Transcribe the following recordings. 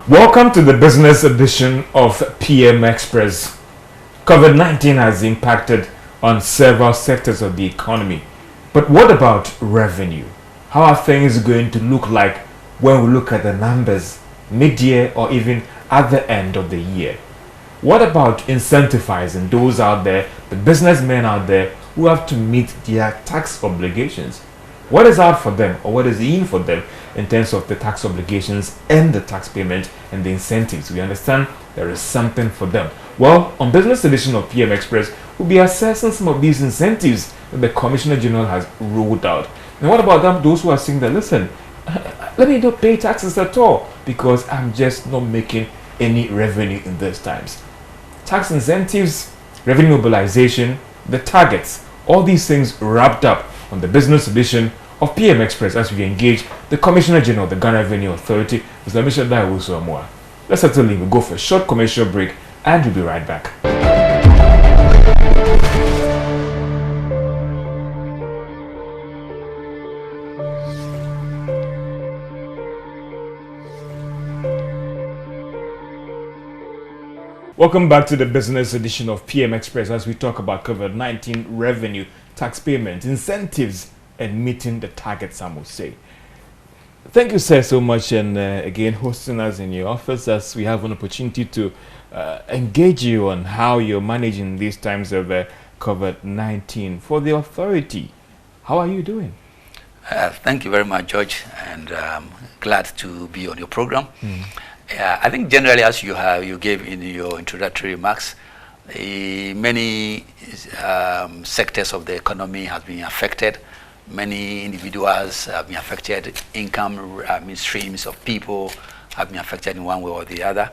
Welcome to the business edition of PM Express. COVID-19 has impacted on several sectors of the economy. But what about revenue? How are things going to look like when we look at the numbers mid-year or even at the end of the year? What about incentivizing those out there, the businessmen out there who have to meet their tax obligations? What is out for them, or what is in for them in terms of the tax obligations and the tax payment and the incentives? We understand there is something for them. Well, on Business Edition of PM Express, we'll be assessing some of these incentives that the Commissioner General has rolled out. And what about them, those who are saying that, listen, let me not pay taxes at all because I'm just not making any revenue in these times. Tax incentives, revenue mobilization, the targets, all these things wrapped up on the Business Edition of PM Express as we engage the Commissioner General of the Ghana Revenue Authority, Mr. Michel Daiwo. Let's certainly go for a short commercial break and we'll be right back. Welcome back to the Business Edition of PM Express as we talk about COVID-19 revenue, tax payment, incentives, and meeting the targets, some would say. Thank you, sir, so much, and again, hosting us in your office as we have an opportunity to engage you on how you're managing these times of COVID-19 for the authority. How are you doing? Thank you very much, George, and glad to be on your program. I think generally, as you gave in your introductory remarks, many sectors of the economy have been affected. Many individuals have been affected. Income streams of people have been affected in one way or the other.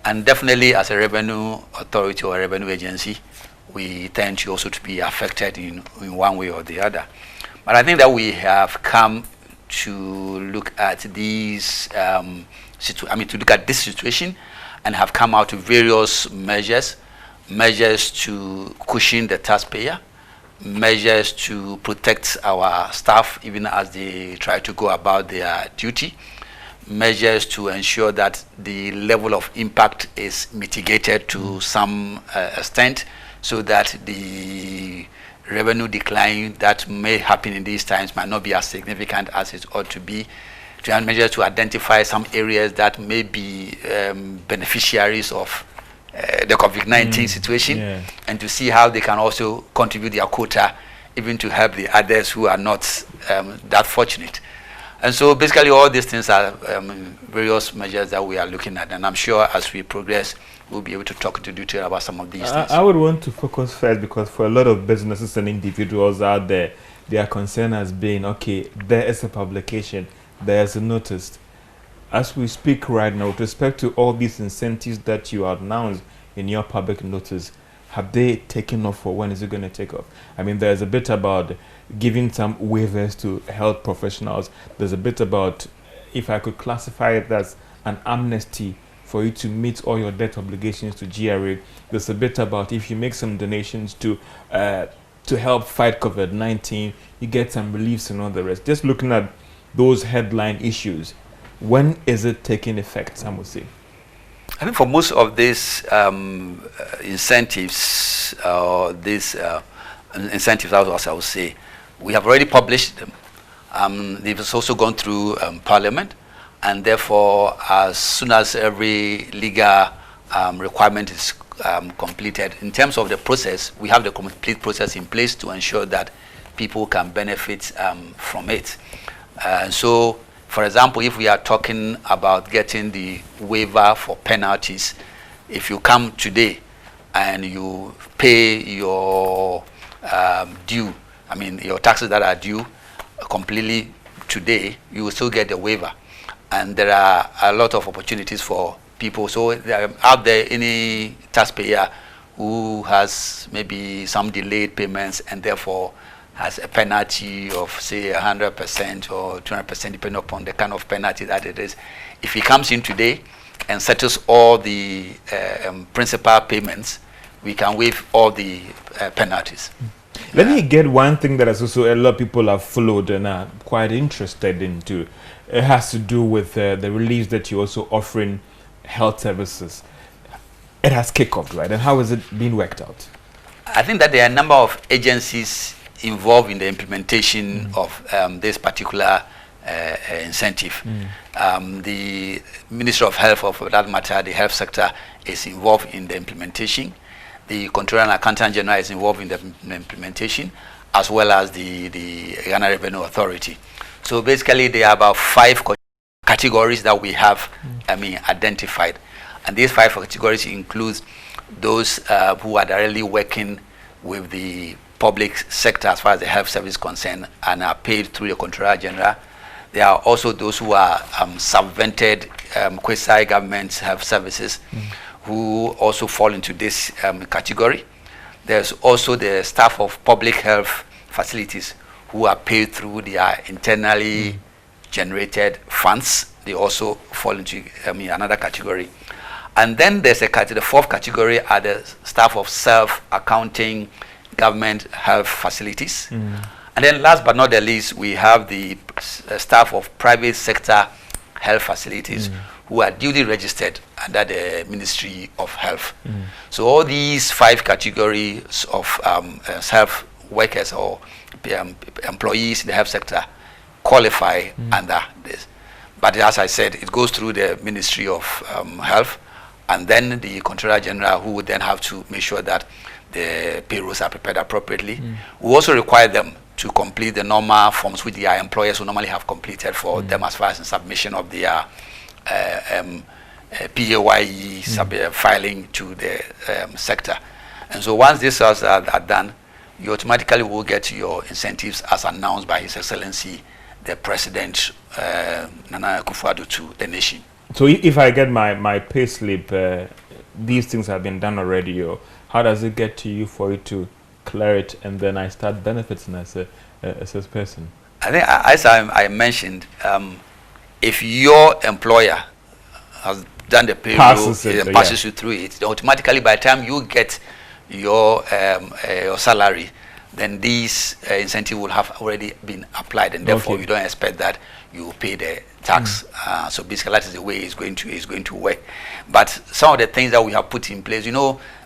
And definitely, as a revenue authority or a revenue agency, we tend to also to be affected in one way or the other. But I think that we have come to look at these to look at this situation and have come out with various measures to cushion the taxpayer, measures to protect our staff even as they try to go about their duty, measures to ensure that the level of impact is mitigated to some extent so that the revenue decline that may happen in these times might not be as significant as it ought to be, to measures to identify some areas that may be beneficiaries of the COVID-19 situation, and to see how they can also contribute their quota, even to help the others who are not that fortunate. And so basically all these things are various measures that we are looking at, and I'm sure as we progress, we'll be able to talk into detail about some of these things. I would want to focus first because for a lot of businesses and individuals out there, their concern has been, okay, there is a publication, there's a notice. As we speak right now, with respect to all these incentives that you announced in your public notice, have they taken off, or when is it going to take off? I mean, there's a bit about giving some waivers to health professionals. There's a bit about, if I could classify it as an amnesty for you to meet all your debt obligations to GRA. There's a bit about if you make some donations to help fight COVID-19, you get some reliefs and all the rest. Just looking at those headline issues, when is it taking effect, some would say? I think for most of these incentives, as I would say, we have already published them. They've also gone through Parliament, and therefore, as soon as every legal requirement is completed, in terms of the process, we have the complete process in place to ensure that people can benefit from it. So, for example, if we are talking about getting the waiver for penalties, if you come today and you pay your due, your taxes that are due completely today, you will still get the waiver. And there are a lot of opportunities for people. So out there, any taxpayer who has maybe some delayed payments and therefore has a penalty of, say, 100% or 200%, depending upon the kind of penalty that it is. If he comes in today and settles all the principal payments, we can waive all the penalties. Let me get one thing that is also a lot of people have followed and are quite interested into. It has to do with the relief that you're also offering health services, it has kicked off, right? And how is it being worked out? I think that there are a number of agencies involved in the implementation of this particular incentive. The Ministry of Health, or for that matter, the health sector, is involved in the implementation. The Controller and Accountant General is involved in the implementation, as well as the Ghana Revenue Authority. So basically, there are about 5 categories that we have, identified, and these 5 categories include those who are directly working with the public sector as far as the health service is concerned and are paid through the Controller General. There are also those who are subvented quasi-government health services who also fall into this category. There's also the staff of public health facilities who are paid through their internally generated funds. They also fall into another category. And then there's the 4th category are the staff of self-accounting government health facilities. And then last but not the least, we have the staff of private sector health facilities who are duly registered under the Ministry of Health. So all these 5 categories of health workers or employees in the health sector qualify under this. But as I said, it goes through the Ministry of Health, and then the Controller General, who would then have to make sure that the payrolls are prepared appropriately. We also require them to complete the normal forms which their employers will normally have completed for them as far as the submission of their PAYE filing to the sector. And so once these are done, you automatically will get your incentives as announced by His Excellency, the President, Nana Akufo-Addo, to the nation. So if I get my pay slip, these things have been done already, or how does it get to you for you to clear it and then I start benefiting as a person? I think, as I mentioned, if your employer has done the payroll, passes you through it, automatically by the time you get your salary, then these incentive will have already been applied, and therefore you don't expect that you will pay the tax. So basically that is the way it's going to work. But some of the things that we have put in place,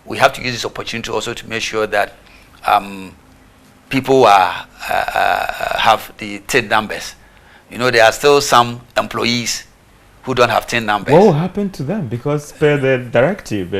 we have to use this opportunity also to make sure that people have the TIN numbers. There are still some employees who don't have TIN numbers. What will happen to them? Because per the directive,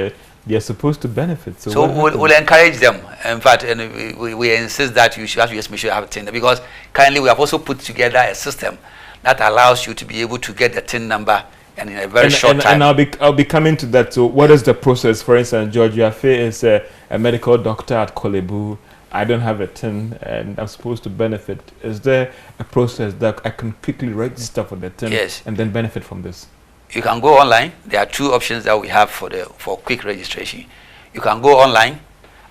they are supposed to benefit. So we'll encourage them. In fact, and we insist that you should have to make sure you have a TIN, because currently we have also put together a system that allows you to be able to get the TIN number and in a very short time. And I'll be coming to that. So what is the process? For instance, Aboagye-Wiafe is a medical doctor at Kolebu. I don't have a TIN and I'm supposed to benefit. Is there a process that I can quickly register for the TIN and then benefit from this? You can go online. There are 2 options that we have for quick registration. You can go online,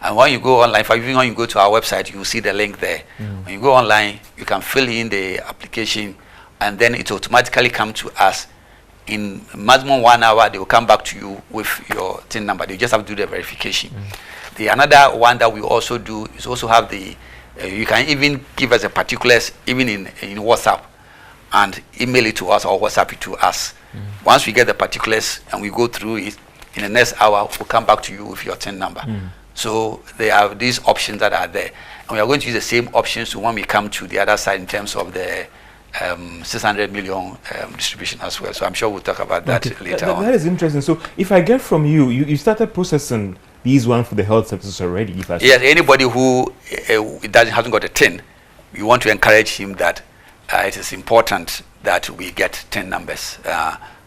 and when you go online, even when you go to our website, you will see the link there. When you go online, you can fill in the application, and then it automatically comes to us. In maximum 1 hour, they will come back to you with your TIN number. They just have to do the verification. The another one that we also do is also have you can even give us the particulars even in WhatsApp and email it to us or WhatsApp it to us. Once we get the particulars and we go through it, in the next hour, we'll come back to you with your TIN number. So there are these options that are there. And we are going to use the same options when we come to the other side in terms of the 600 million distribution as well. So I'm sure we'll talk about that later on. That is interesting. So if I get from you started processing these one for the health services already? Yes, anybody who hasn't got a TIN, we want to encourage him that it is important that we get TIN numbers.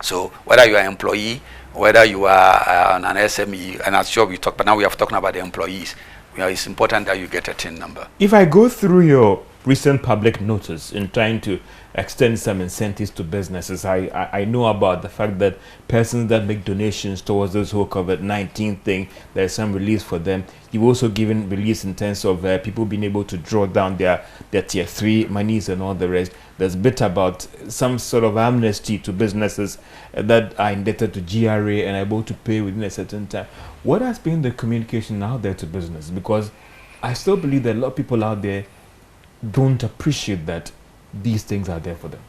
So whether you are an employee, whether you are an SME, and I'm sure we talk, but now we are talking about the employees. It's important that you get a TIN number. If I go through your recent public notice in trying to extend some incentives to businesses, I know about the fact that persons that make donations towards those whole COVID-19 thing, there's some release for them. You've also given release in terms of people being able to draw down their tier 3 monies and all the rest. There's a bit about some sort of amnesty to businesses that are indebted to GRA and able to pay within a certain time. What has been the communication out there to business? Because I still believe that a lot of people out there don't appreciate that these things are there for them.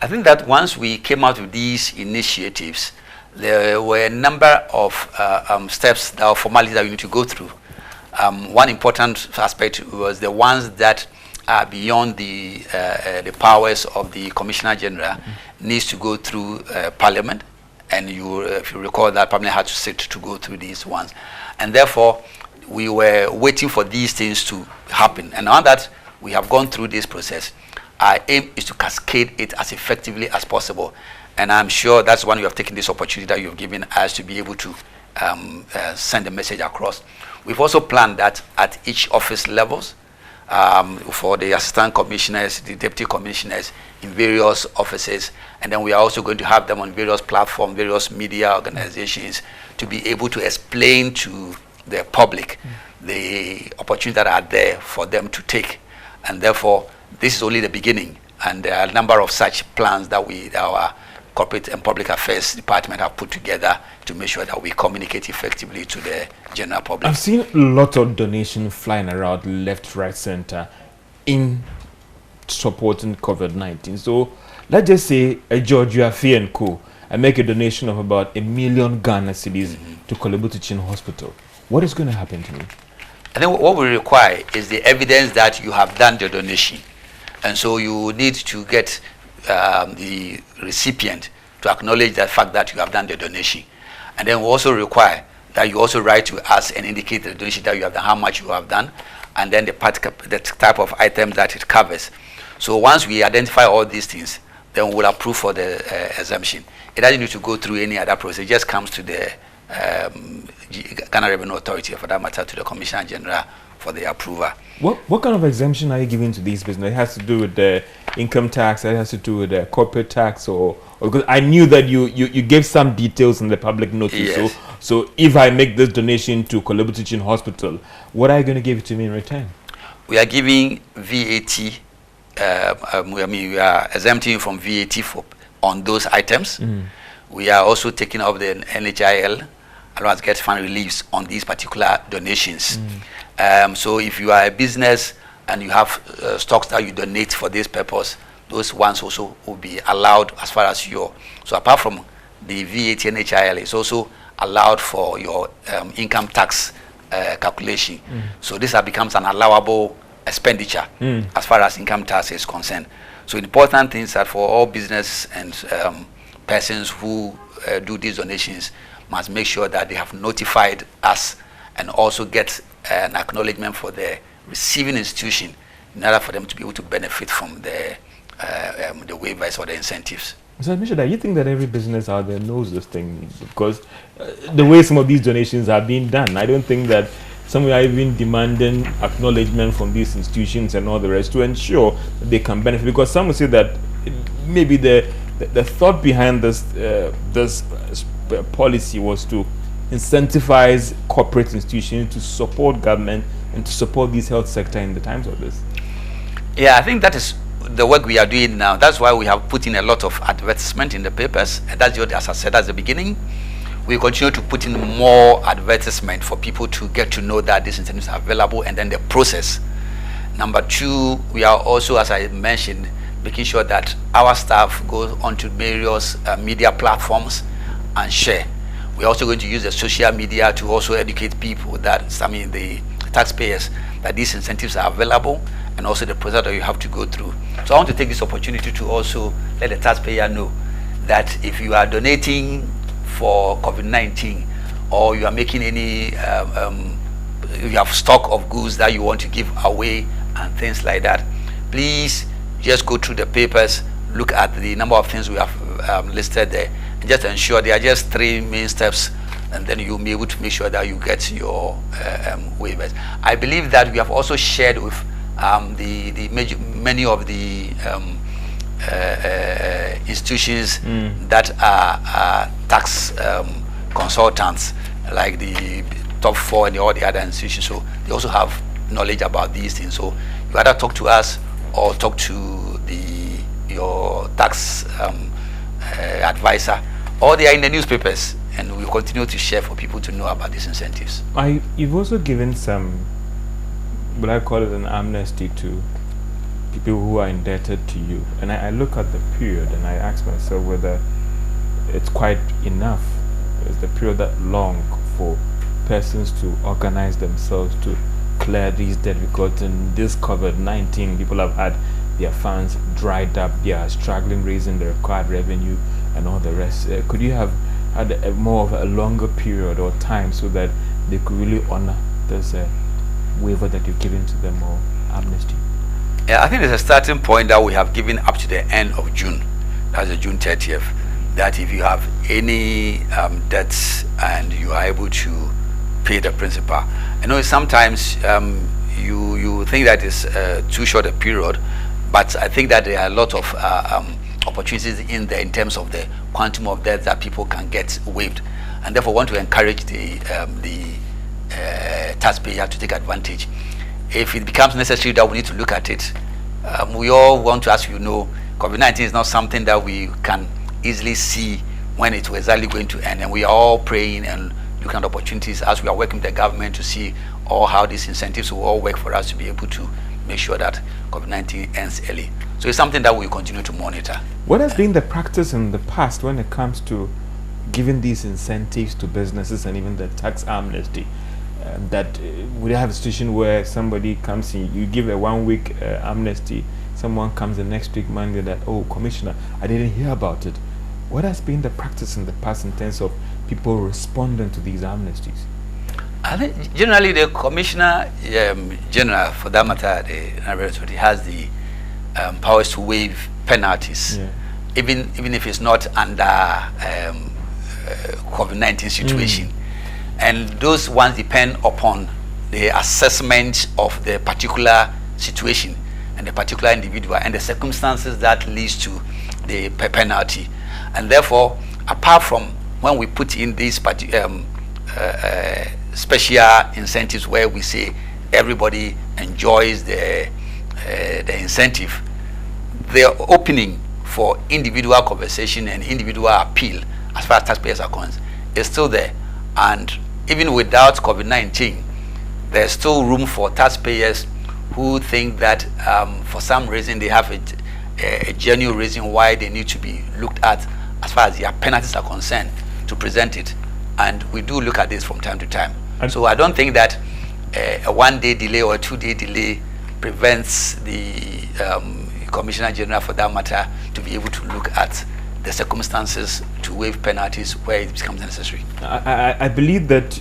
I think that once we came out with these initiatives, there were a number of steps or formalities that you need to go through. One important aspect was the ones that are beyond the powers of the Commissioner General needs to go through Parliament, and if you recall that Parliament had to sit to go through these ones, and therefore we were waiting for these things to happen. And now that we have gone through this process, our aim is to cascade it as effectively as possible, and I'm sure that's when you have taken this opportunity that you've given us to be able to send a message across. We've also planned that at each office levels, for the assistant commissioners, the deputy commissioners in various offices, and then we are also going to have them on various platforms, various media organizations, to be able to explain to the public the opportunities that are there for them to take. And therefore, this is only the beginning, and there are a number of such plans that our Corporate and Public Affairs Department have put together to make sure that we communicate effectively to the general public. I've seen a lot of donations flying around left, right, center in supporting COVID-19. So let's just say Aboagye-Wiafe and Co. I make a donation of about 1 million Ghana cedis to Korle Bu Teaching Hospital. What is going to happen to me? I think what we require is the evidence that you have done the donation. And so you need to get the recipient to acknowledge the fact that you have done the donation. And then we also require that you also write to us and indicate the donation that you have done, how much you have done, and then the type of items that it covers. So once we identify all these things, then we will approve for the exemption. It doesn't need to go through any other process. It just comes to the Ghana Revenue Authority, for that matter, to the Commissioner General for the approval. What kind of exemption are you giving to these businesses? It has to do with the income tax, it has to do with the corporate tax, or because I knew that you gave some details in the public notice. Yes. So if I make this donation to Korle Bu Teaching Hospital, what are you going to give to me in return? We are giving VAT. We are exempting from VAT on those items. We are also taking up the NHIL, allowance get fund reliefs, on these particular donations. So if you are a business and you have stocks that you donate for this purpose, those ones also will be allowed as far as your. So apart from the VAT and NHIL, it's also allowed for your income tax calculation. So this becomes an allowable expenditure as far as income tax is concerned. So important things that for all business and persons who do these donations must make sure that they have notified us and also get an acknowledgement for the receiving institution in order for them to be able to benefit from the waivers or the incentives. So, Mr. you think that every business out there knows this thing? Because the way some of these donations are being done, I don't think that some are even demanding acknowledgement from these institutions and all the rest to ensure that they can benefit. Because some will say that maybe the thought behind this policy was to incentivize corporate institutions to support government and to support this health sector in the times of this. Yeah, I think that is the work we are doing now. That's why we have put in a lot of advertisement in the papers. And that's what, as I said at the beginning, we continue to put in more advertisement for people to get to know that these incentives are available, and then the process. Number two, we are also, as I mentioned, making sure that our staff goes onto various media platforms and share. We're also going to use the social media to also educate people that, the taxpayers, that these incentives are available, and also the process that you have to go through. So I want to take this opportunity to also let the taxpayer know that if you are donating for COVID-19, or you are making any, you have stock of goods that you want to give away and things like that, please just go through the papers, look at the number of things we have listed there, and just ensure there are just 3 main steps, and then you'll be able to make sure that you get your waivers. I believe that we have also shared with many of the institutions that are tax consultants, like the top 4 and all the other institutions. So they also have knowledge about these things. So you either talk to us or talk to your tax advisor, or they are in the newspapers, and we continue to share for people to know about these incentives. You've also given some, what I call it, an amnesty to people who are indebted to you. And I look at the period and I ask myself whether it's quite enough is the period that long for persons to organize themselves to clear these debt? Because in this COVID-19, people have had their funds dried up, they are struggling raising the required revenue and all the rest. Could you have had more of a longer period or time so that they could really honor this waiver that you've given to them, or amnesty? Yeah, I think there's a starting point that we have given up to the end of June. That's the June 30th. That if you have any debts and you are able to pay the principal, I know sometimes you think that is too short a period, but I think that there are a lot of opportunities in there in terms of the quantum of debt that people can get waived, and therefore want to encourage the taxpayer to take advantage. If it becomes necessary that we need to look at it, we all want to, as you know, COVID-19 is not something that we can easily see when it's exactly going to end, and we are all praying and looking at opportunities as we are working with the government to see all how these incentives will all work for us to be able to make sure that COVID-19 ends early. So it's something that we continue to monitor. What has been the practice in the past when it comes to giving these incentives to businesses and even the tax amnesty? That would have a situation where somebody comes in, you give a 1 week amnesty, someone comes the next week Monday that, oh, Commissioner, I didn't hear about it. What has been the practice in the past in terms of people responding to these amnesties? I think generally the Commissioner General, for that matter, the has the powers to waive penalties, even if it's not under COVID-19 situation. And those ones depend upon the assessment of the particular situation and the particular individual and the circumstances that leads to the penalty. And therefore, apart from when we put in these special incentives where we say everybody enjoys the incentive, the opening for individual conversation and individual appeal as far as taxpayers are concerned is still there. And even without COVID-19, there's still room for taxpayers who think that for some reason they have a genuine reason why they need to be looked at as far as their penalties are concerned to present it. And we do look at this from time to time. And so I don't think that a 1 day delay or a 2 day delay prevents the Commissioner General, for that matter, to be able to look at the circumstances to waive penalties where it becomes necessary. I believe that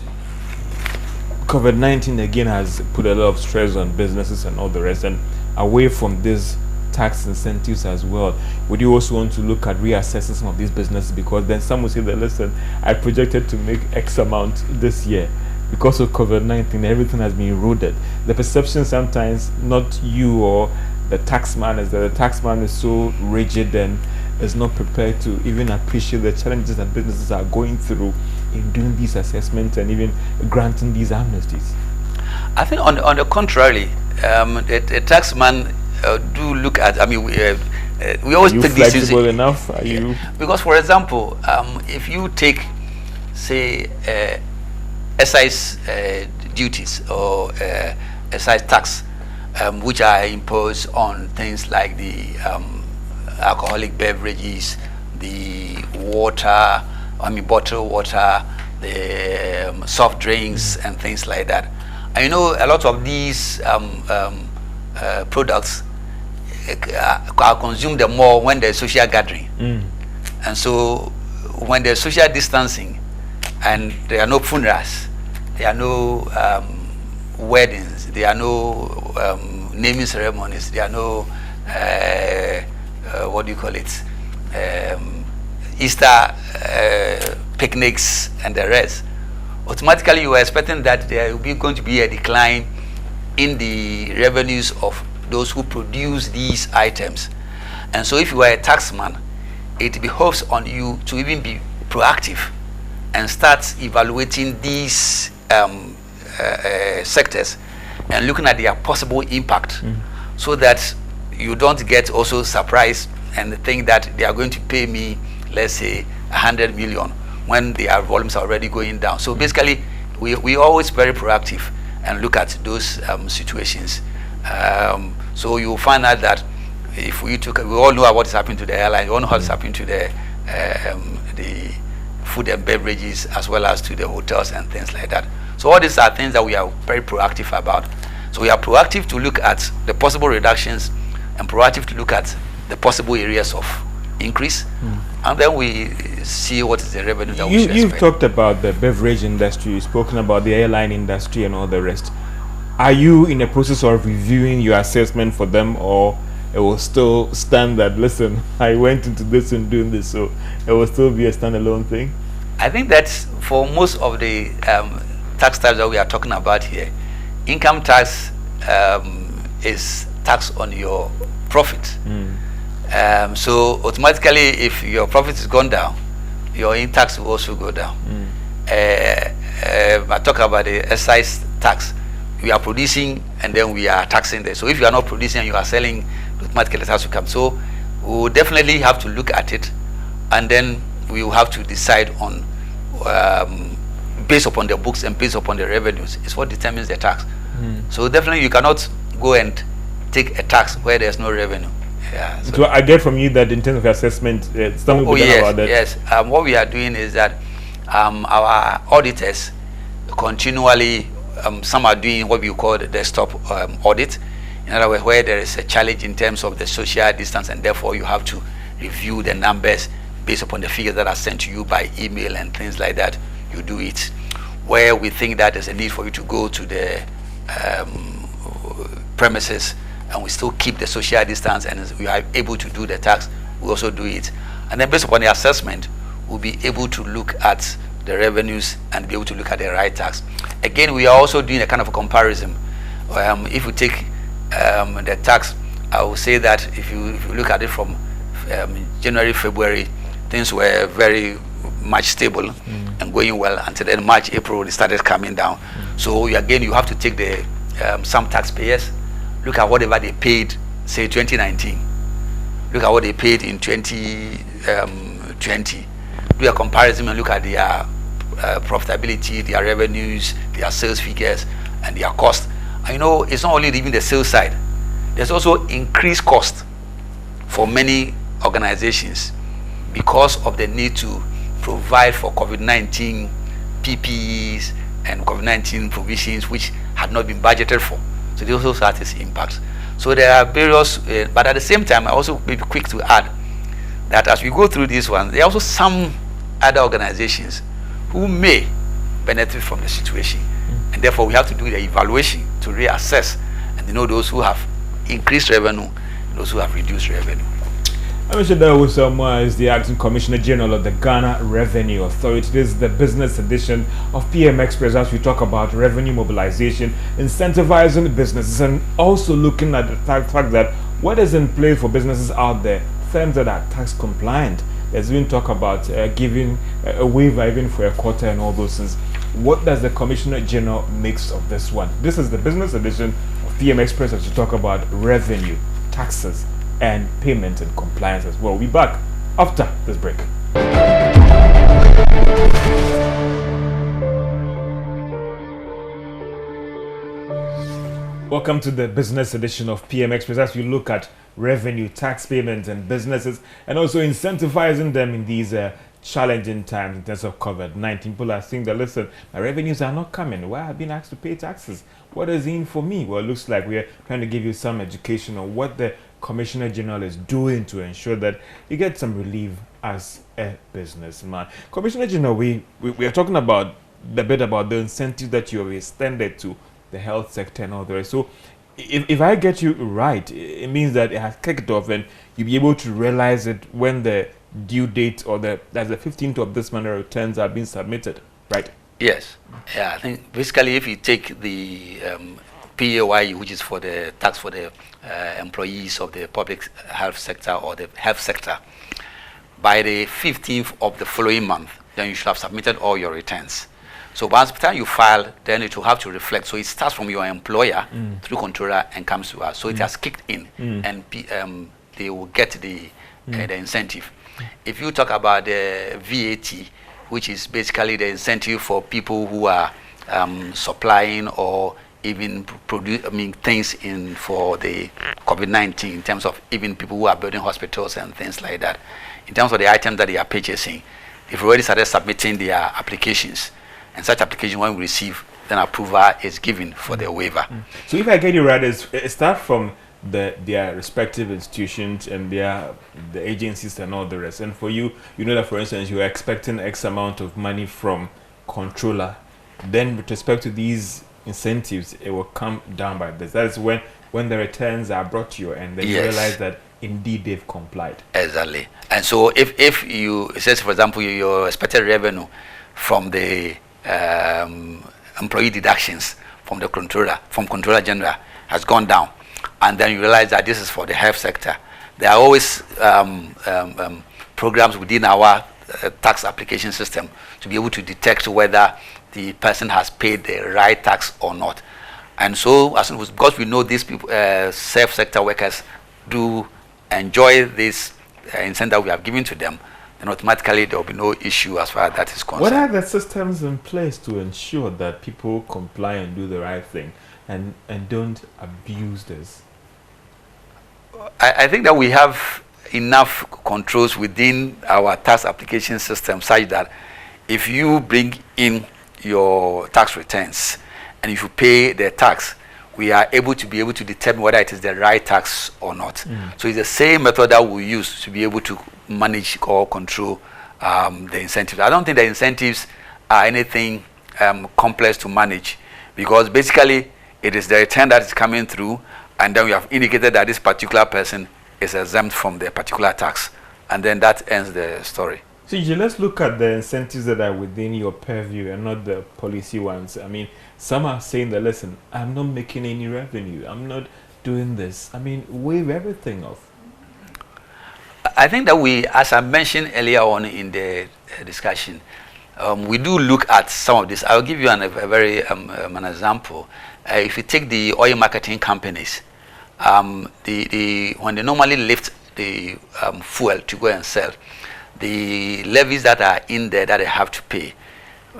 COVID-19 again has put a lot of stress on businesses and all the rest, and away from these tax incentives as well, would you also want to look at reassessing some of these businesses? Because then some will say that, listen, I projected to make X amount this year. Because of COVID-19, everything has been eroded. The perception sometimes, not you or the taxman, is that the taxman is so rigid and is not prepared to even appreciate the challenges that businesses are going through in doing these assessments and even granting these amnesties. I think on the contrary, the taxman do look at, I mean, we always take this flexible enough? Are you? Because, for example, if you take, say, excise duties or excise tax, which are imposed on things like the alcoholic beverages, the water, bottled water, the soft drinks and things like that. And you know, a lot of these products are consumed more when there's social gathering. And so when there's social distancing and there are no funerals, there are no weddings, there are no naming ceremonies, there are no what do you call it, Easter picnics and the rest, automatically you are expecting that there will be going to be a decline in the revenues of those who produce these items. And so if you are a taxman, it behoves on you to even be proactive and start evaluating these sectors and looking at their possible impact, so that you don't get also surprised and think that they are going to pay me, let's say, 100 million when their volumes are already going down. So basically, we always very proactive and look at those situations. So you'll find out that if we all know what is happening to the airline, we all know what is happening to the food and beverages, as well as to the hotels and things like that. So all these are things that we are very proactive about. So we are proactive to look at the possible reductions and proactive to look at the possible areas of increase, and then we see what is the revenue that we should expect. You've talked about the beverage industry, you've spoken about the airline industry and all the rest. Are you in a process of reviewing your assessment for them, or it will still stand that, listen, I went into this and doing this, so it will still be a standalone thing? I think that for most of the tax types that we are talking about here, income tax is tax on your profit. So automatically, if your profit has gone down, your income tax will also go down. I talk about the excise tax. We are producing and then we are taxing there. So if you are not producing and you are selling, automatically the tax will come. So we will definitely have to look at it, and then we will have to decide on based upon the books and based upon the revenues. It's what determines the tax. So definitely you cannot go and take a tax where there's no revenue. Yeah, so I get from you that in terms of assessment, something will be done about that. Yes. What we are doing is that our auditors continually, some are doing what we call the desktop audit. In other words, where there is a challenge in terms of the social distance, and therefore you have to review the numbers based upon the figures that are sent to you by email and things like that. You do it. Where we think that there's a need for you to go to the premises, and we still keep the social distance and we are able to do the tax, we also do it. And then based upon the assessment, we'll be able to look at the revenues and be able to look at the right tax. Again, we are also doing a kind of a comparison. If we take the tax, I will say that if you look at it from January, February, things were very much stable and going well until then March, April, they started coming down. So again, you have to take the some taxpayers, look at whatever they paid, say 2019, look at what they paid in 2020, do a comparison and look at their profitability, their revenues, their sales figures, and their cost. And you know, it's not only even the sales side, there's also increased cost for many organizations because of the need to provide for COVID-19 PPEs and COVID-19 provisions which had not been budgeted for. So they also start its impacts. So there are various, but at the same time, I also be quick to add that as we go through this one, there are also some other organizations who may benefit from the situation. And therefore, we have to do the evaluation to reassess and know those who have increased revenue and those who have reduced revenue. I'm sure that was is the Acting Commissioner General of the Ghana Revenue Authority. This is the business edition of PM Express as we talk about revenue mobilization, incentivizing businesses, and also looking at the fact that what is in place for businesses out there, firms that are tax compliant. There's been talk about giving a waiver even for a quarter and all those things. What does the Commissioner General makes of this one? This is the business edition of PM Express as we talk about revenue, taxes, and payment and compliance as well. We'll be back after this break. Welcome to the business edition of PM Express as we look at revenue, tax payments, and businesses, and also incentivizing them in these challenging times in terms of COVID-19. People are saying that, listen, my revenues are not coming. Why have I been asked to pay taxes? What is in for me? Well, it looks like we're trying to give you some education on what the Commissioner General is doing to ensure that you get some relief as a businessman. Commissioner General, we are talking about a bit about the incentive that you have extended to the health sector and all the rest. So if I get you right, it means that it has kicked off and you'll be able to realize it when the due date or that's the 15th of this month returns are being submitted, right? Yes. Yeah, I think basically if you take the PAYE, which is for the tax for the employees of the public health sector or the health sector, by the 15th of the following month, then you should have submitted all your returns. So by the time you file, then it will have to reflect. So it starts from your employer through controller and comes to us. So it has kicked in, and they will get the incentive. If you talk about the VAT, which is basically the incentive for people who are supplying or even producing things in for the COVID-19, in terms of even people who are building hospitals and things like that, in terms of the items that they are purchasing, if we already started submitting their applications, and such application when we receive, then approval is given for the waiver. So if I get you right, it starts from their respective institutions and the agencies and all the rest. And for you, you know that, for instance, you are expecting X amount of money from controller. Then with respect to these incentives, it will come down by this. That is when the returns are brought to you, and then you realize that indeed they've complied. Exactly. And so if you, it says, for example, your expected revenue from the employee deductions from the controller general has gone down, and then you realize that this is for the health sector, there are always programs within our tax application system to be able to detect whether the person has paid the right tax or not. And so, because we know these people, self sector workers do enjoy this incentive we have given to them, then automatically there will be no issue as far as that is concerned. What are the systems in place to ensure that people comply and do the right thing and don't abuse this? I think that we have enough controls within our tax application system such that if you bring in your tax returns and if you pay the tax, we are able to determine whether it is the right tax or not. So it's the same method that we use to be able to manage or control the incentives. I don't think the incentives are anything complex to manage, because basically it is the return that is coming through, and then we have indicated that this particular person is exempt from the particular tax, and then that ends the story. So let's look at the incentives that are within your purview and not the policy ones. I mean, some are saying that, listen, I'm not making any revenue, I'm not doing this. I mean, waive everything off. I think that we, as I mentioned earlier on in the discussion, we do look at some of this. I'll give you an example. If you take the oil marketing companies, when they normally lift the fuel to go and sell, the levies that are in there that they have to pay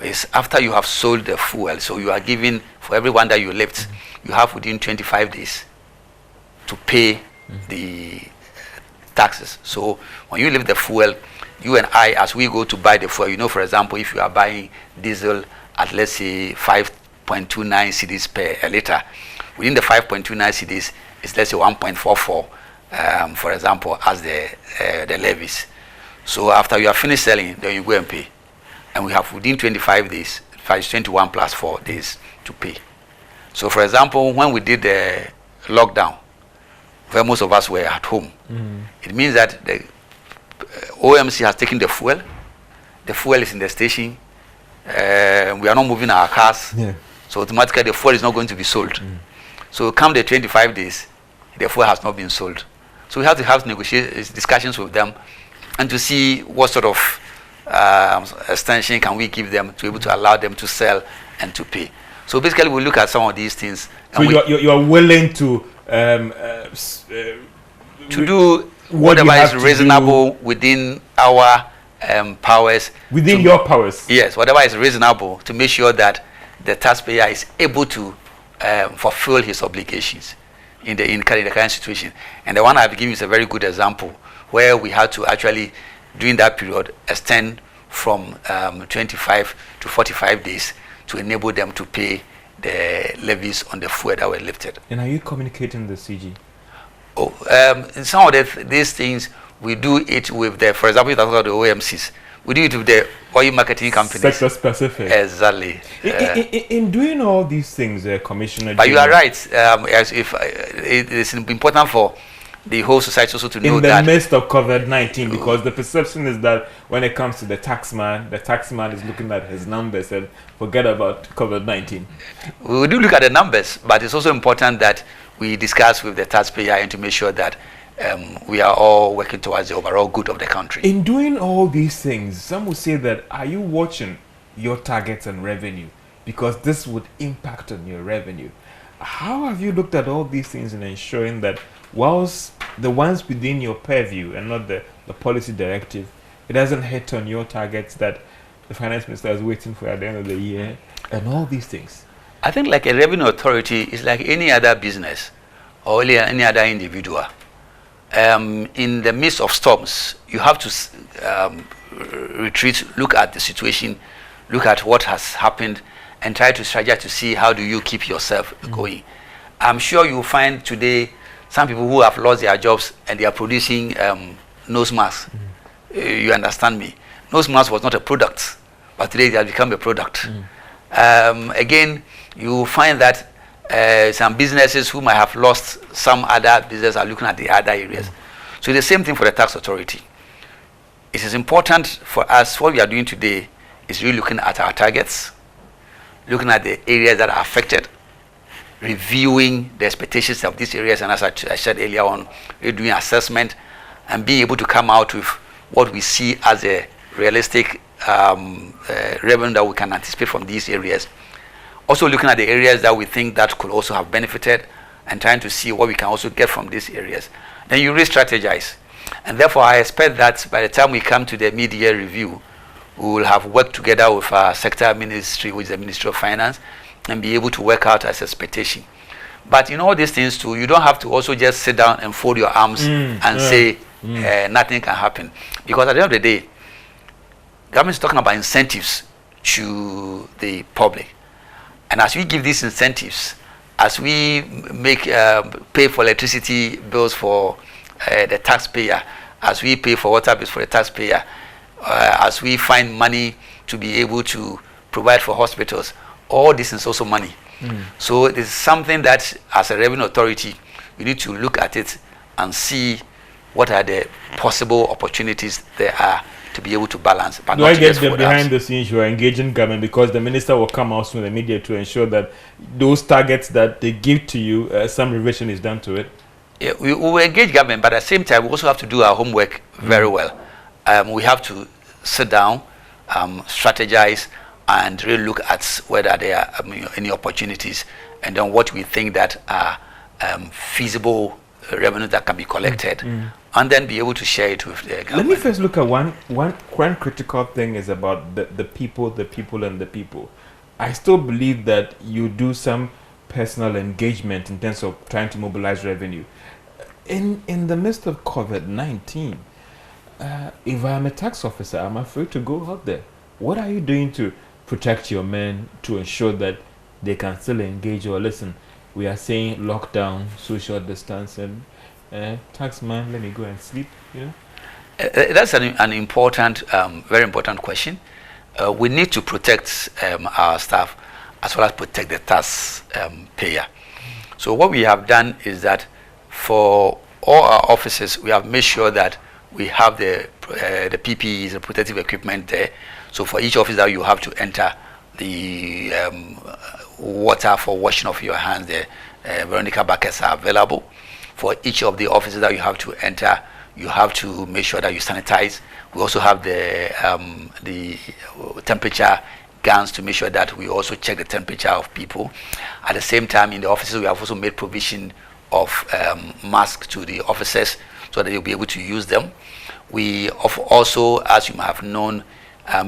is after you have sold the fuel. So you are giving, for everyone that you lift, you have within 25 days to pay the taxes. So when you lift the fuel, you and I, as we go to buy the fuel, you know, for example, if you are buying diesel at, let's say, 5.29 cedis per liter, within the 5.29 cedis is, let's say, 1.44, for example, as the levies. So after you have finished selling, then you go and pay. And we have within 25 days, 21 plus 4 days to pay. So for example, when we did the lockdown, where most of us were at home, it means that the OMC has taken the fuel is in the station, we are not moving our cars, so automatically the fuel is not going to be sold. So come the 25 days, the fuel has not been sold. So we have to have discussions with them and to see what sort of extension can we give them to be able to allow them to sell and to pay. So basically we look at some of these things. So you are willing to do whatever is reasonable within our powers. Within your powers? Yes, whatever is reasonable to make sure that the taxpayer is able to fulfill his obligations in the current situation. And the one I've given is a very good example where we had to actually, during that period, extend from 25 to 45 days to enable them to pay the levies on the fuel that were lifted. And are you communicating the CG? Oh, in some of these things, we do it with the, for example, you talk about the OMCs. We do it with the oil marketing companies. Sector specific. Exactly. In doing all these things, Commissioner. But you are right. As if it is important for the whole society also to know that in the midst of COVID-19, because the perception is that when it comes to the taxman is looking at his numbers and forget about COVID-19. We do look at the numbers, but it's also important that we discuss with the taxpayer and to make sure that we are all working towards the overall good of the country. In doing all these things, some would say that, are you watching your targets and revenue? Because this would impact on your revenue. How have you looked at all these things and ensuring that whilst the ones within your purview and not the policy directive, it doesn't hit on your targets that the finance minister is waiting for at the end of the year and all these things? I think like a revenue authority is like any other business or any other individual. in the midst of storms, you have to retreat, look at the situation, look at what has happened, and try to strategize to see how do you keep yourself going. I'm sure you will find today some people who have lost their jobs and they are producing nose masks. You understand me? Nose mask was not a product, but today it has become a product. Again, you will find that some businesses who might have lost some other business are looking at the other areas. So the same thing for the tax authority. It is important for us, what we are doing today is really looking at our targets, looking at the areas that are affected, reviewing the expectations of these areas, and as I said earlier on, we're doing assessment and being able to come out with what we see as a realistic revenue that we can anticipate from these areas. Also looking at the areas that we think that could also have benefited and trying to see what we can also get from these areas. Then you re-strategize. And therefore, I expect that by the time we come to the mid-year review, we will have worked together with our sector ministry, which is the Ministry of Finance, and be able to work out as expectation. But in all these things too, you don't have to also just sit down and fold your arms and say nothing can happen. Because at the end of the day, government is talking about incentives to the public. And as we give these incentives, as we make pay for electricity bills for the taxpayer, as we pay for water bills for the taxpayer, as we find money to be able to provide for hospitals, all this is also money. So it is something that as a revenue authority, we need to look at it and see what are the possible opportunities there are to be able to balance. But do I get the behind the scenes you are engaging government, because the minister will come out soon in the media to ensure that those targets that they give to you, some revision is done to it? Yeah, we will engage government, but at the same time, we also have to do our homework very well. We have to sit down, strategize, and really look at whether there are any opportunities, and then what we think that are feasible revenue that can be collected, and then be able to share it with the government. Let me first look at one critical thing is about the people, and the people. I still believe that you do some personal engagement in terms of trying to mobilize revenue. In the midst of COVID-19, if I'm a tax officer, I'm afraid to go out there. What are you doing to protect your men, to ensure that they can still engage? Or listen, we are saying lockdown, social distancing, taxman, let me go and sleep, you know? That's an important, very important question. We need to protect our staff as well as protect the tax payer. So what we have done is that for all our offices, we have made sure that we have the PPEs, the protective equipment there. So for each office that you have to enter, the water for washing of your hands, the Veronica buckets are available. For each of the offices that you have to enter, you have to make sure that you sanitize. We also have the temperature guns to make sure that we also check the temperature of people. At the same time, in the offices, we have also made provision of masks to the officers so that they'll be able to use them. We also, as you might have known,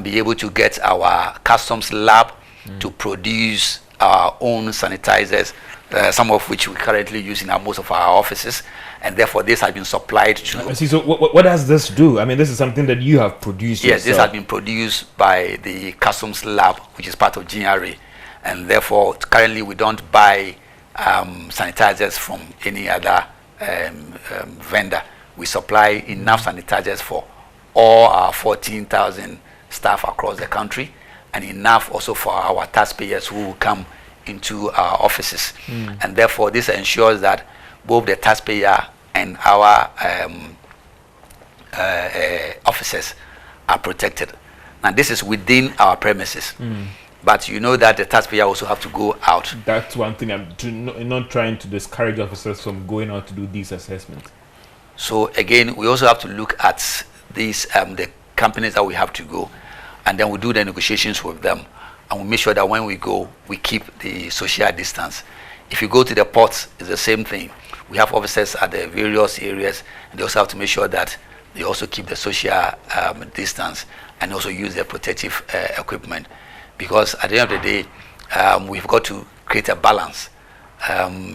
be able to get our customs lab to produce our own sanitizers, some of which we currently use in most of our offices, and therefore this has been supplied to. See, so what does this do? I mean, this is something that you have produced. Yes, yourself. This has been produced by the customs lab, which is part of GRA, and therefore currently we don't buy sanitizers from any other vendor. We supply enough sanitizers for all our 14,000 staff across the country, and enough also for our taxpayers who will come into our offices. And therefore this ensures that both the taxpayer and our officers are protected. Now this is within our premises. But you know that the taxpayer also have to go out. That's one thing. I'm not trying to discourage officers from going out to do these assessments. So again, we also have to look at these the companies that we have to go, and then we do the negotiations with them, and we make sure that when we go, we keep the social distance. If you go to the ports, it's the same thing. We have officers at the various areas, and they also have to make sure that they also keep the social distance and also use their protective equipment. Because at the end of the day, we've got to create a balance.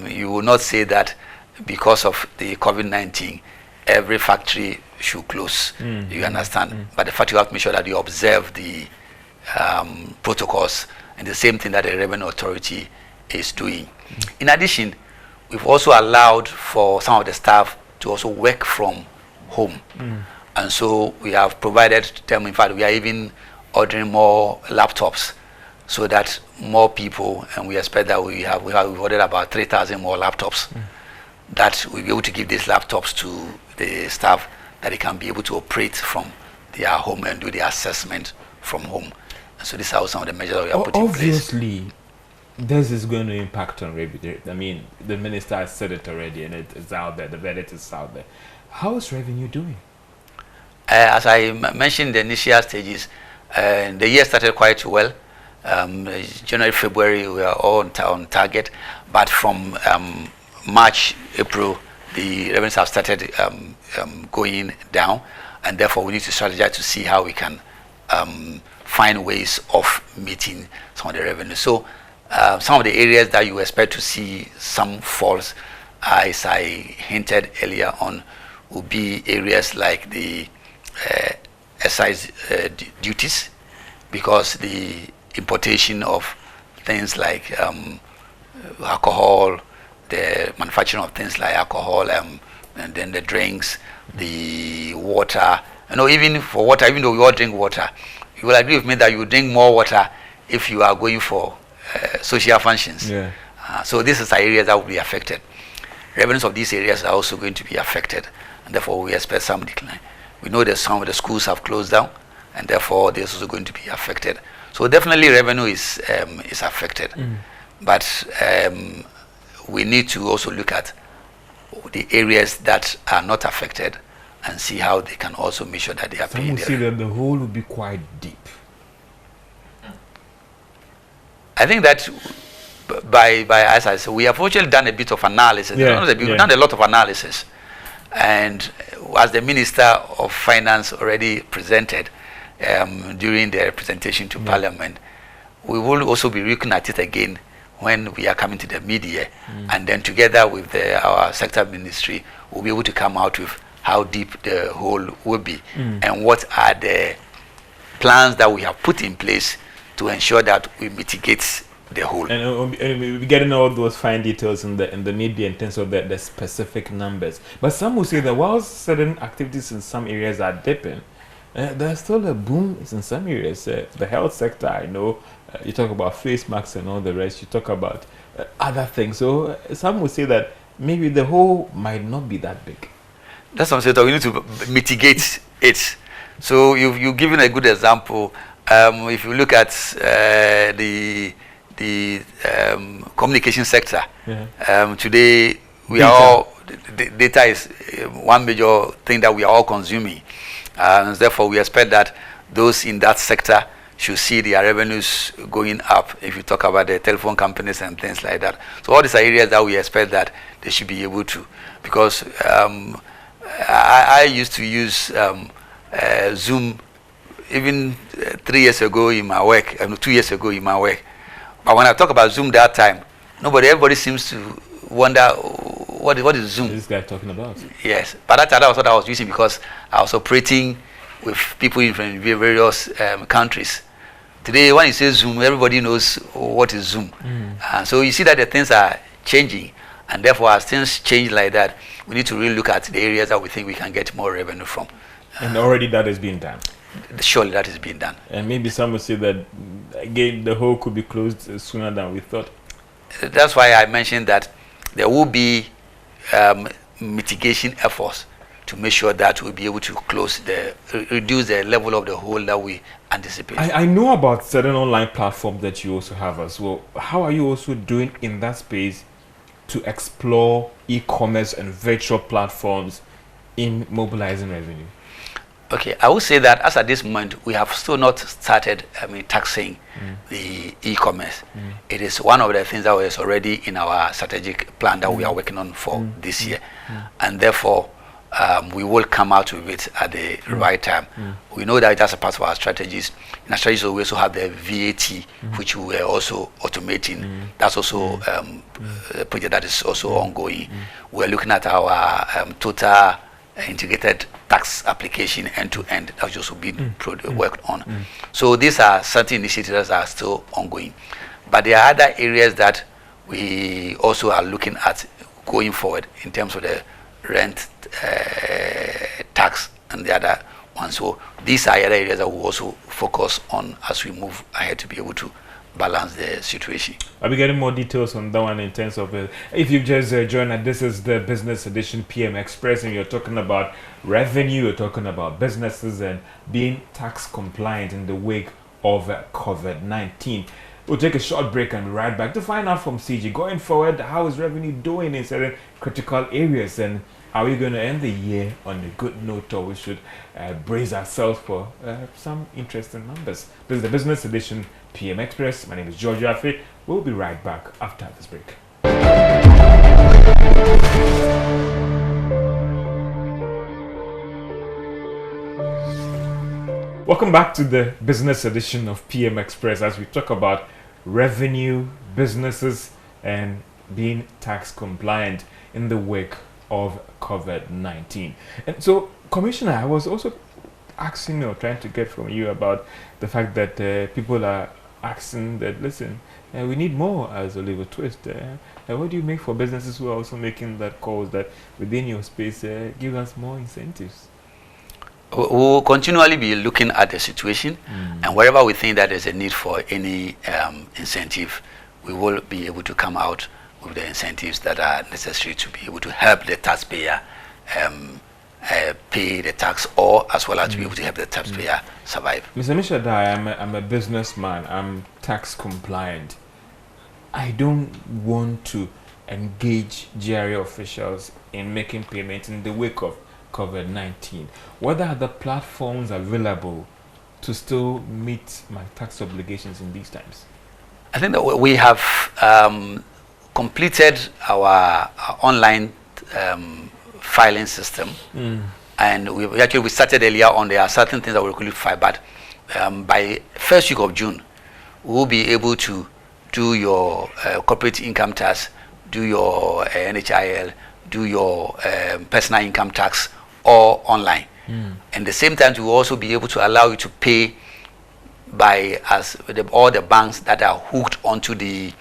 You will not say that because of the COVID-19, every factory should close. You understand? But the fact you have to make sure that you observe the protocols, and the same thing that the Revenue Authority is doing. In addition, we've also allowed for some of the staff to also work from home. And so we have provided them, in fact, we are even ordering more laptops so that more people, and we expect that we've ordered about 3,000 more laptops, that we'll be able to give these laptops to the staff, that they can be able to operate from their home and do the assessment from home. And so these are some of the measures we are putting in place. Obviously, this is going to impact on revenue. I mean, the minister has said it already, and it's out there. The verdict is out there. How is revenue doing? As I mentioned in the initial stages, the year started quite well. January, February, we are all on target. But from March, April, the revenues have started going down. And therefore, we need to strategize to see how we can find ways of meeting some of the revenue. So some of the areas that you expect to see some falls, as I hinted earlier on, will be areas like the excise duties, because the importation of things like alcohol, the manufacturing of things like alcohol, and then the drinks, the water. Even for water, even though we all drink water, you will agree with me that you drink more water if you are going for social functions. Yeah. So this is the areas that will be affected. Revenues of these areas are also going to be affected, and therefore we expect some decline. We know that some of the schools have closed down, and therefore they're also going to be affected. So definitely revenue is affected, but we need to also look at the areas that are not affected and see how they can also make sure that they are paying. Some will see that the hole will be quite deep. I think that by as I said, we have actually done a bit of analysis. We've done a lot of analysis, and as the Minister of Finance already presented during the presentation to Parliament, we will also be looking at it again when we are coming to the media, and then together with our sector ministry, we'll be able to come out with how deep the hole will be and what are the plans that we have put in place to ensure that we mitigate the hole. And we're getting all those fine details in the media in terms of the specific numbers. But some will say that while certain activities in some areas are dipping, there's still a boom in some areas. The health sector, I know, you talk about face masks and all the rest, you talk about other things. So some will say that maybe the hole might not be that big. That's what I'm saying. We need to mitigate it. So you've given a good example. If you look at the communication sector, today we are all, data is one major thing that we are all consuming. And therefore, we expect that those in that sector should see their revenues going up, if you talk about the telephone companies and things like that. So all these are areas that we expect that they should be able to. Because I used to use Zoom even 3 years ago in my work, 2 years ago in my work. But when I talk about Zoom that time, everybody seems to wonder what is Zoom. This guy talking about? Yes, but that was what I was using because I was operating with people in various countries. Today, when you say Zoom, everybody knows what is Zoom. So you see that the things are changing, and therefore as things change like that, we need to really look at the areas that we think we can get more revenue from. And already that is being done. Surely that is being done. And maybe some will say that again the hole could be closed sooner than we thought. That's why I mentioned that there will be mitigation efforts to make sure that we'll be able to reduce the level of the hole that we anticipate. I know about certain online platforms that you also have as well. How are you also doing in that space to explore e-commerce and virtual platforms in mobilizing revenue? Okay, I would say that as at this moment, we have still not started taxing the e-commerce. It is one of the things that was already in our strategic plan that we are working on for this year. And therefore, we will come out with it at the right time. We know that that's a part of our strategies. In our strategies, we also have the VAT, which we are also automating. That's also a project that is also ongoing. We're looking at our total integrated tax application end to end. That's also been worked on. So these are certain initiatives that are still ongoing. But there are other areas that we also are looking at going forward in terms of the rent tax and the other ones. So these are other areas that we also focus on as we move ahead to be able to balance the situation. I'll be getting more details on that one in terms of if you've just joined us, this is the Business Edition PM Express, and you're talking about revenue, you're talking about businesses and being tax compliant in the wake of COVID-19. We'll take a short break and be right back to find out from CG going forward, how is revenue doing in certain critical areas, and are we going to end the year on a good note, or we should brace ourselves for some interesting numbers. This is the Business Edition PM Express. My name is JoyNews. We'll be right back after this break. Welcome back to the Business Edition of PM Express as we talk about revenue, businesses, and being tax compliant in the wake of COVID-19. And so, Commissioner, I was also asking or trying to get from you about the fact that people are asking that, listen, we need more as Oliver Twist. What do you make for businesses who are also making that calls that within your space, give us more incentives? We'll continually be looking at the situation, and wherever we think that there's a need for any incentive, we will be able to come out with the incentives that are necessary to be able to help the taxpayer pay the tax, or as well as to be able to help the taxpayer survive. Mr. Mishadai, I'm a businessman. I'm tax compliant. I don't want to engage GRA officials in making payments in the wake of COVID-19. What are the platforms available to still meet my tax obligations in these times? I think that we have completed our online filing system, and we started earlier on. There are certain things that we qualify, but by first week of June, we will be able to do your corporate income tax, do your NHIL, do your personal income tax, all online. And the same time, we will also be able to allow you to pay by all the banks that are hooked onto the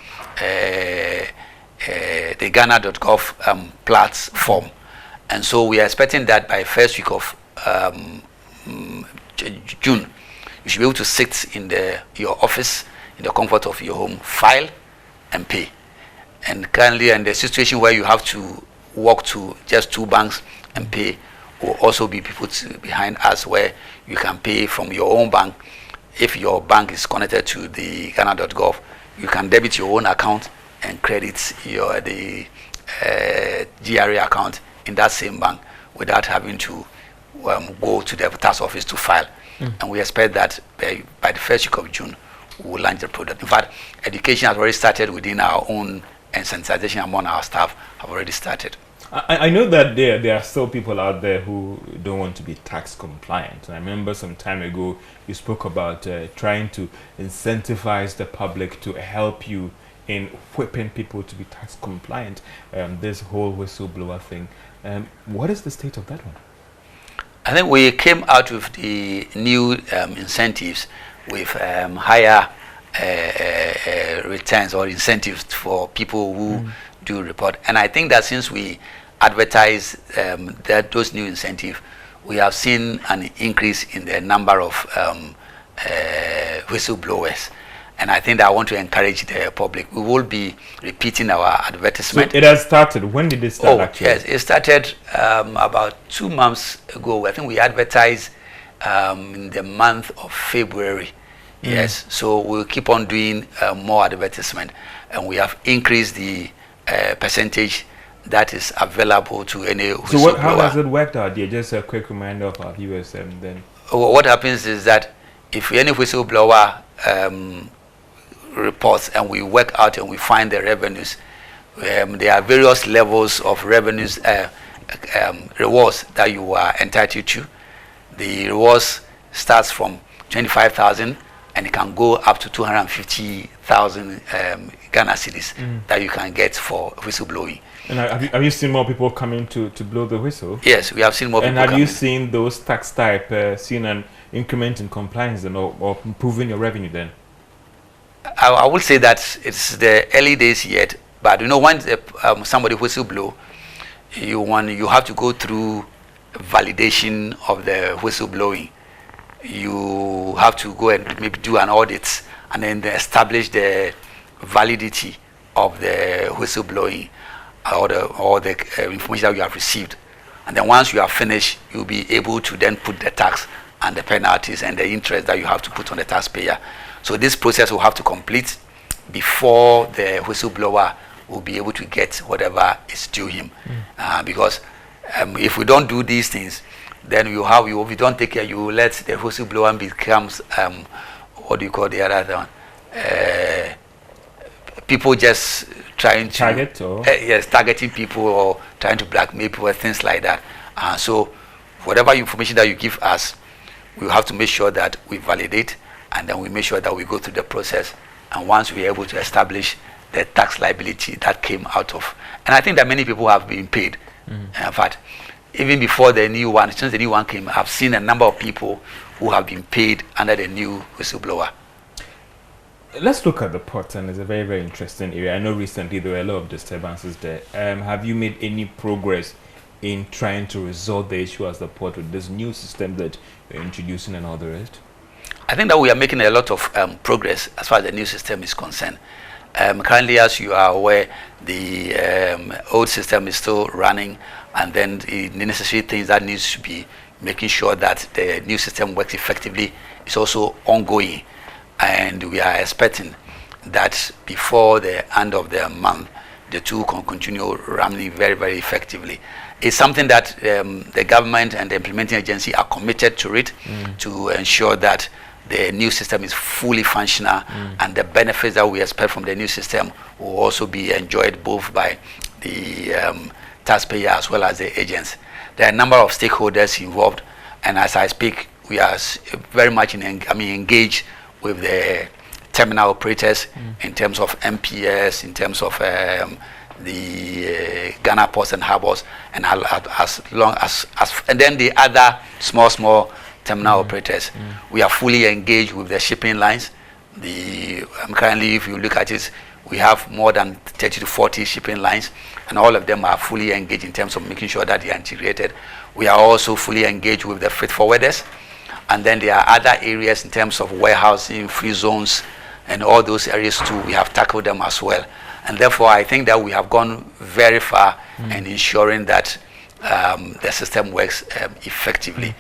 Ghana.gov platform. And so we are expecting that by first week of June, you should be able to sit in your office, in the comfort of your home, file and pay. And currently, in the situation where you have to walk to just two banks and pay, will also be people behind us where you can pay from your own bank. If your bank is connected to the Ghana.gov, you can debit your own account and credit the GRA account in that same bank without having to go to the tax office to file. And we expect that by the first week of June, we will launch the product. In fact, education has already started within our own, and sensitization among our staff have already started. I know that there are still people out there who don't want to be tax compliant. And I remember some time ago you spoke about trying to incentivize the public to help you in whipping people to be tax compliant. This whole whistleblower thing. What is the state of that one? I think we came out with the new incentives with higher returns or incentives for people who do report. And I think that since we advertise those new incentives, we have seen an increase in the number of whistleblowers. And I think that I want to encourage the public. We will be repeating our advertisement. So it has started. When did it start actually? Yes, it started about 2 months ago. I think we advertised in the month of February. Yes, so we'll keep on doing more advertisement, and we have increased the percentage that is available to any whistleblower. So how does it work out there? Just a quick reminder of our viewers, and then. What happens is that if any whistleblower reports and we work out and we find the revenues, there are various levels of revenues, rewards that you are entitled to. The rewards starts from 25,000 and it can go up to 250,000 Ghana cedis that you can get for whistleblowing. And have you seen more people coming to blow the whistle? Yes, we have seen more people. And have you seen those tax type seen an increment in compliance then, or improving your revenue then? I will say that it's the early days yet, but once somebody whistleblow, you have to go through validation of the whistleblowing. You have to go and maybe do an audit and then establish the validity of the whistleblowing or the information that you have received. And then once you are finished, you'll be able to then put the tax and the penalties and the interest that you have to put on the taxpayer. So this process will have to complete before the whistleblower will be able to get whatever is due him. Because if we don't do these things, then if you don't take care, you let the whistleblower becomes what do you call the other one? People just trying to target or targeting people or trying to blackmail people and things like that. So whatever information that you give us, we have to make sure that we validate, and then we make sure that we go through the process. And once we're able to establish the tax liability that came out of, and I think that many people have been paid. In fact, even before the new one, since the new one came, I've seen a number of people who have been paid under the new whistleblower. Let's look at the port, and it's a very, very interesting area. I know recently there were a lot of disturbances there. Have you made any progress in trying to resolve the issue as the port with this new system that you're introducing and all the rest? I think that we are making a lot of progress as far as the new system is concerned. Currently, as you are aware, the old system is still running, and then the necessary things that needs to be making sure that the new system works effectively is also ongoing. And we are expecting that before the end of the month, the two can continue running very, very effectively. It's something that the government and the implementing agency are committed to it, to ensure that the new system is fully functional, and the benefits that we expect from the new system will also be enjoyed both by the taxpayer as well as the agents. There are a number of stakeholders involved, and as I speak, we are very much engaged with the terminal operators in terms of MPS, in terms of the Ghana ports and harbors, and and then the other small terminal operators. We are fully engaged with the shipping lines. Currently, if you look at it, we have more than 30 to 40 shipping lines, and all of them are fully engaged in terms of making sure that they are integrated. We are also fully engaged with the freight forwarders. And then there are other areas in terms of warehousing, free zones, and all those areas too. We have tackled them as well. And therefore, I think that we have gone very far in ensuring that the system works effectively.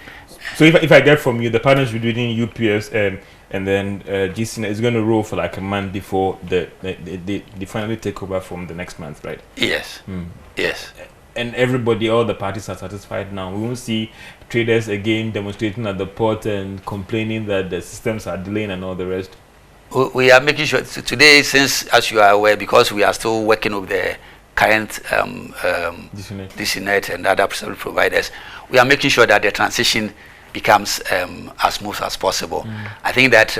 So if I get from you, the partnership between UPS and then GCN is going to roll for like a month before they finally take over from the next month, right? Yes. Yes. And everybody, all the parties are satisfied now. We won't see traders again demonstrating at the port and complaining that the systems are delaying and all the rest. We are making sure today, since as you are aware, because we are still working with the current DCNet and other service providers, we are making sure that the transition becomes as smooth as possible. I think that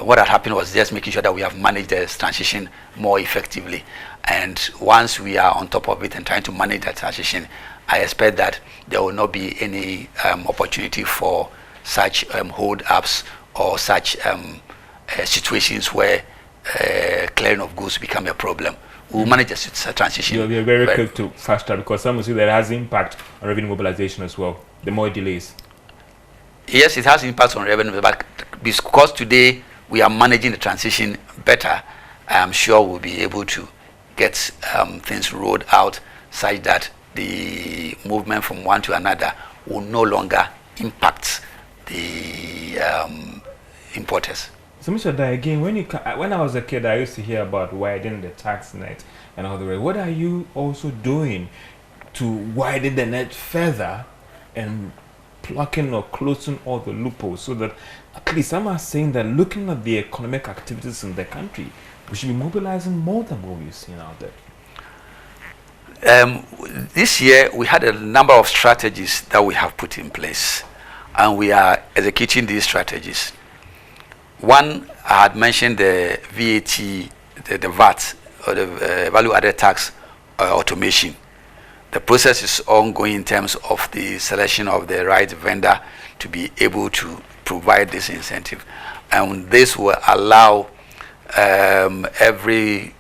what had happened was just making sure that we have managed the transition more effectively. And once we are on top of it and trying to manage that transition, I expect that there will not be any opportunity for such hold-ups or such situations where clearing of goods become a problem. We'll manage the transition. You'll be very quick to faster, because some will see that it has impact on revenue mobilization as well. The more delays. Yes, it has impact on revenue, but because today we are managing the transition better, I am sure we'll be able to get things rolled out such that the movement from one to another will no longer impact the importers. So, Mr. Dai, again, when I was a kid, I used to hear about widening the tax net and all the rest. What are you also doing to widen the net further and plucking or closing all the loopholes, so that at least some are saying that looking at the economic activities in the country, we should be mobilizing more than what we've seen out there? This year, we had a number of strategies that we have put in place, and we are executing these strategies. One, I had mentioned the VAT, the VAT, or the value-added tax automation. The process is ongoing in terms of the selection of the right vendor to be able to provide this incentive. And this will allow the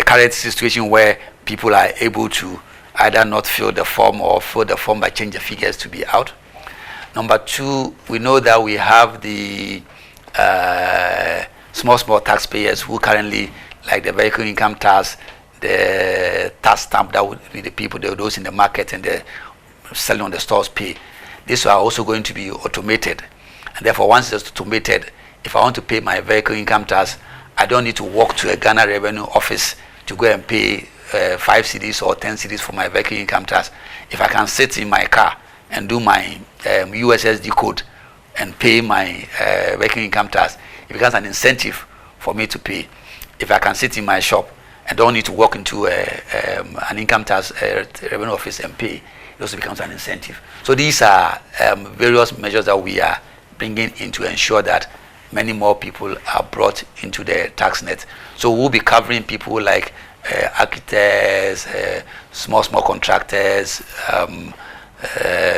current situation where people are able to either not fill the form or fill the form but change the figures to be out. Number two, we know that we have the small taxpayers who currently, like the vehicle income tax, the tax stamp, that would be the people, those in the market and the selling on the stores pay. These are also going to be automated. And therefore, once it's automated, if I want to pay my vehicle income tax, I don't need to walk to a Ghana Revenue Office to go and pay 5 cedis or 10 cedis for my vehicle income tax. If I can sit in my car and do my USSD code and pay my vehicle income tax, it becomes an incentive for me to pay. If I can sit in my shop and don't need to walk into an income tax revenue office and pay, it also becomes an incentive. So these are various measures that we are bringing in to ensure that many more people are brought into the tax net. So we'll be covering people like architects, small contractors,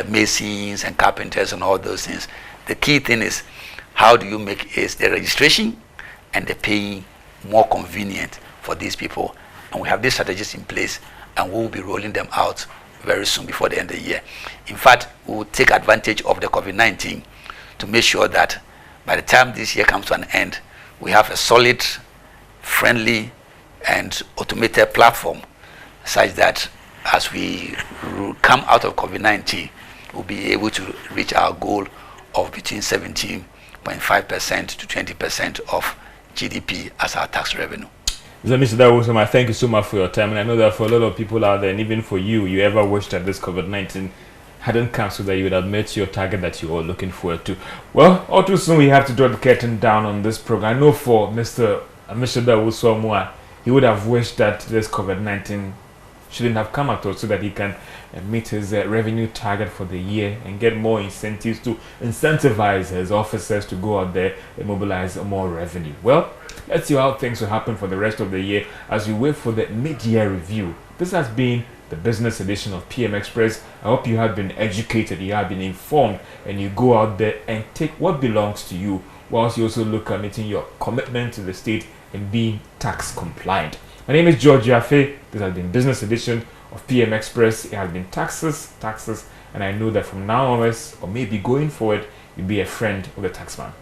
masons and carpenters and all those things. The key thing is, how do you make the registration and the paying more convenient for these people? And we have these strategies in place, and we'll be rolling them out very soon before the end of the year. In fact, we'll take advantage of the COVID-19 to make sure that by the time this year comes to an end, we have a solid, friendly, and automated platform such that as we come out of COVID-19, we'll be able to reach our goal of between 17.5% to 20% of GDP as our tax revenue. Mr. Dawusoma, thank you so much for your time. And I know that for a lot of people out there, and even for you, you ever wished that this COVID-19 hadn't come so that you would have met your target that you were looking forward to. Well, all too soon we have to draw the curtain down on this program. I know for Mr. Dawusoma, he would have wished that this COVID-19 shouldn't have come at all so that he can meet his revenue target for the year and get more incentives to incentivize his officers to go out there and mobilize more revenue. Well, let's see how things will happen for the rest of the year as we wait for the mid-year review. This has been the business edition of PM Express. I hope you have been educated, you have been informed, and you go out there and take what belongs to you, whilst you also look at meeting your commitment to the state and being tax compliant. My name is Aboagye-Wiafe. This has been business edition of PM Express. It has been taxes, and I know that from now onwards, or maybe going forward, you'll be a friend of the taxman.